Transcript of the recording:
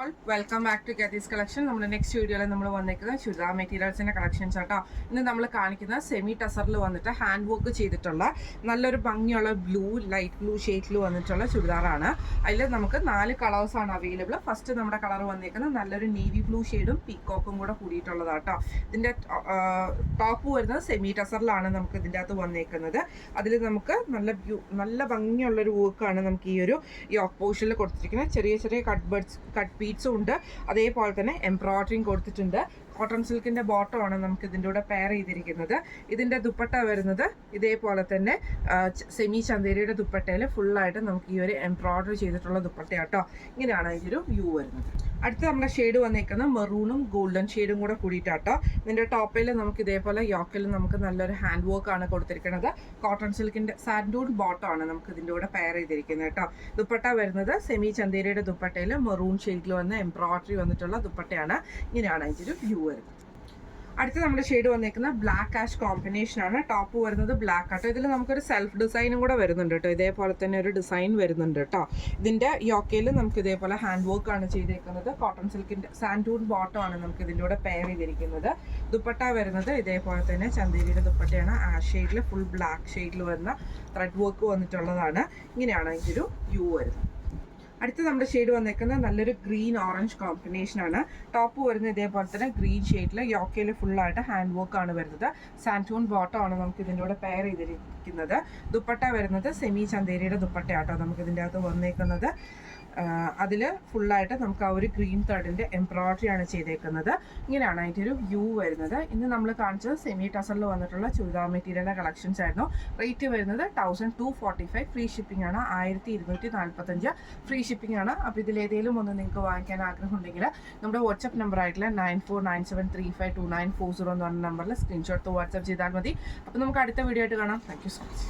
All welcome back to Gathees collection. നമ്മുടെ next വീഡിയോയിൽ നമ്മൾ വന്നിരിക്കുന്നത് ചുരിദാർ മെറ്റീരിയൽസിൻ്റെ കളക്ഷൻസ് ആട്ടോ. ഇന്ന് നമ്മൾ കാണിക്കുന്ന സെമി ടസറിൽ വന്നിട്ട് ഹാൻഡ് വർക്ക് ചെയ്തിട്ടുള്ള നല്ലൊരു ഭംഗിയുള്ള ലൈറ്റ് ബ്ലൂ ഷെയ്ഡിൽ വന്നിട്ടുള്ള ചുരിദാറാണ്. അതിൽ നമുക്ക് 4 കളേഴ്സാണ് അവൈലബിൾ. ഫസ്റ്റ് നമ്മുടെ കളർ വന്നിരിക്കുന്നത് നല്ലൊരു നേവി ബ്ലൂ ഷെയ്ഡും പീക്കോക്കും കൂടെ കൂടിയിട്ടുള്ളതാട്ടോ. ഇതിൻ്റെ ടോപ്പ് വരുന്നത് സെമി ടസറിലാണ് നമുക്ക് ഇതിൻ്റെ അകത്ത് വന്നിരിക്കുന്നത്. അതിൽ നമുക്ക് നല്ല ഭംഗിയുള്ളൊരു വർക്കാണ് നമുക്ക് ഈ ഒരു യോക്ക് പോർഷനിൽ കൊടുത്തിരിക്കുന്നത്. ചെറിയ ചെറിയ കട്ട് ബീഡ്സും ഉണ്ട്, അതേപോലെ തന്നെ എംബ്രോയിഡറിയും കൊടുത്തിട്ടുണ്ട്. കോട്ടൺ സിൽക്കിൻ്റെ ബോട്ടമാണ് നമുക്ക് ഇതിൻ്റെ കൂടെ പെയർ ചെയ്തിരിക്കുന്നത്. ഇതിൻ്റെ ദുപ്പട്ട വരുന്നത് ഇതേപോലെ തന്നെ സെമി ചന്തേരിയുടെ ദുപ്പട്ടയിൽ ഫുള്ളായിട്ട് നമുക്ക് ഈ ഒരു എംബ്രോയിഡറി ചെയ്തിട്ടുള്ള ദുപ്പട്ടയാട്ടോ. ഇങ്ങനെയാണ് അതിൻ്റെ ഒരു വ്യൂ വരുന്നത്. അടുത്ത നമ്മുടെ ഷെയ്ഡ് വന്നേക്കുന്നത് മെറൂണും ഗോൾഡൻ ഷെയ്ഡും കൂടെ കൂടിയിട്ടാട്ടോ. ഇതിൻ്റെ ടോപ്പിൽ നമുക്ക് ഇതേപോലെ യോക്കിൽ നമുക്ക് നല്ലൊരു ഹാൻഡ് വർക്ക് ആണ് കൊടുത്തിരിക്കുന്നത്. കോട്ടൺ സിൽക്കിൻ്റെ സാൻഡൂൺ ബോട്ടമാണ് നമുക്ക് ഇതിൻ്റെ കൂടെ പെയർ ചെയ്തിരിക്കുന്നത് കേട്ടോ. ദുപ്പട്ട വരുന്നത് സെമി ചന്തേരിയുടെ ദുപ്പട്ടയിൽ മെറൂൺ ഷെയ്ഡിൽ വന്ന് എംബ്രോയിഡറി വന്നിട്ടുള്ള ദുപ്പട്ടയാണ്. ഇങ്ങനെയാണ് അതിൻ്റെ ഒരു വ്യൂ വരുന്നത്. അടുത്ത നമ്മുടെ ഷെയ്ഡ് വന്നേക്കുന്നത് ബ്ലാക്ക് ആഷ് കോമ്പിനേഷൻ ആണ്. ടോപ്പ് വരുന്നത് ബ്ലാക്ക് ആട്ടോ. ഇതിൽ നമുക്കൊരു സെൽഫ് ഡിസൈനും കൂടെ വരുന്നുണ്ട് കേട്ടോ. ഇതേപോലെ തന്നെ ഒരു ഡിസൈൻ വരുന്നുണ്ട് കേട്ടോ. ഇതിൻ്റെ യോക്കയിൽ നമുക്ക് ഇതേപോലെ ഹാൻഡ് വർക്ക് ആണ് ചെയ്തേക്കുന്നത്. കോട്ടൺ സിൽക്കിൻ്റെ സാൻഡൂൺ ബോട്ടം ആണ് നമുക്ക് ഇതിൻ്റെ കൂടെ പെയർ ചെയ്തിരിക്കുന്നത്. ദുപ്പട്ട വരുന്നത് ഇതേപോലെ തന്നെ ചന്തേരിയുടെ ദുപ്പട്ടയാണ്. ആഷ് ഷെയ്ഡിൽ ഫുൾ ബ്ലാക്ക് ഷെയ്ഡിൽ വരുന്ന ത്രെഡ് വർക്ക് വന്നിട്ടുള്ളതാണ്. ഇങ്ങനെയാണ് അതിൻ്റെ ഒരു വ്യൂ വരുന്നത്. അടുത്ത നമ്മുടെ ഷെയ്ഡ് വന്നേക്കുന്നത് നല്ലൊരു ഗ്രീൻ ഓറഞ്ച് കോമ്പിനേഷൻ ആണ്. ടോപ്പ് വരുന്നത് ഇതേപോലെ തന്നെ ഗ്രീൻ ഷെയ്ഡിൽ യോക്കയിൽ ഫുള്ളായിട്ട് ഹാൻഡ് വർക്ക് ആണ് വരുന്നത്. സാൻറ്റൂൺ ബോട്ടം ആണ് നമുക്ക് ഇതിൻ്റെ കൂടെ പെയർ ചെയ്തിരിക്കുന്നത്. ദുപ്പട്ട വരുന്നത് സെമി ചന്തേരിയുടെ ദുപ്പട്ടയാട്ടോ നമുക്ക് ഇതിൻ്റെ അകത്ത് വന്നേക്കുന്നത്. അതിൽ ഫുള്ളായിട്ട് നമുക്ക് ആ ഒരു ഗ്രീൻ ത്രെഡിൻ്റെ എംബ്രോയിഡറി ആണ് ചെയ്തേക്കുന്നത്. ഇങ്ങനെയാണ് അതിൻ്റെ ഒരു വ്യൂ വരുന്നത്. ഇന്ന് നമ്മൾ കാണിച്ചത് സെമി ടസറിൽ വന്നിട്ടുള്ള ചുരിദാർ മെറ്റീരിയലിൻ്റെ കളക്ഷൻസ് ആയിരുന്നു. റേറ്റ് വരുന്നത് 1245. ഫ്രീ ഷിപ്പിംഗ് ആണ്. 1245 ഫ്രീ ഷിപ്പിംഗ് ആണ്. അപ്പോൾ ഇതിലേതെങ്കിലും ഒന്ന് നിങ്ങൾക്ക് വാങ്ങിക്കാൻ ആഗ്രഹമുണ്ടെങ്കിൽ നമ്മുടെ വാട്സപ്പ് നമ്പർ ആയിട്ടുള്ള 9497352940 എന്ന് പറഞ്ഞ നമ്പറിൽ സ്ക്രീൻഷോട്ട് വാട്സപ്പ് ചെയ്താൽ മതി. അപ്പോൾ നമുക്ക് അടുത്ത വീഡിയോ ആയിട്ട് കാണാം. Thank you so much.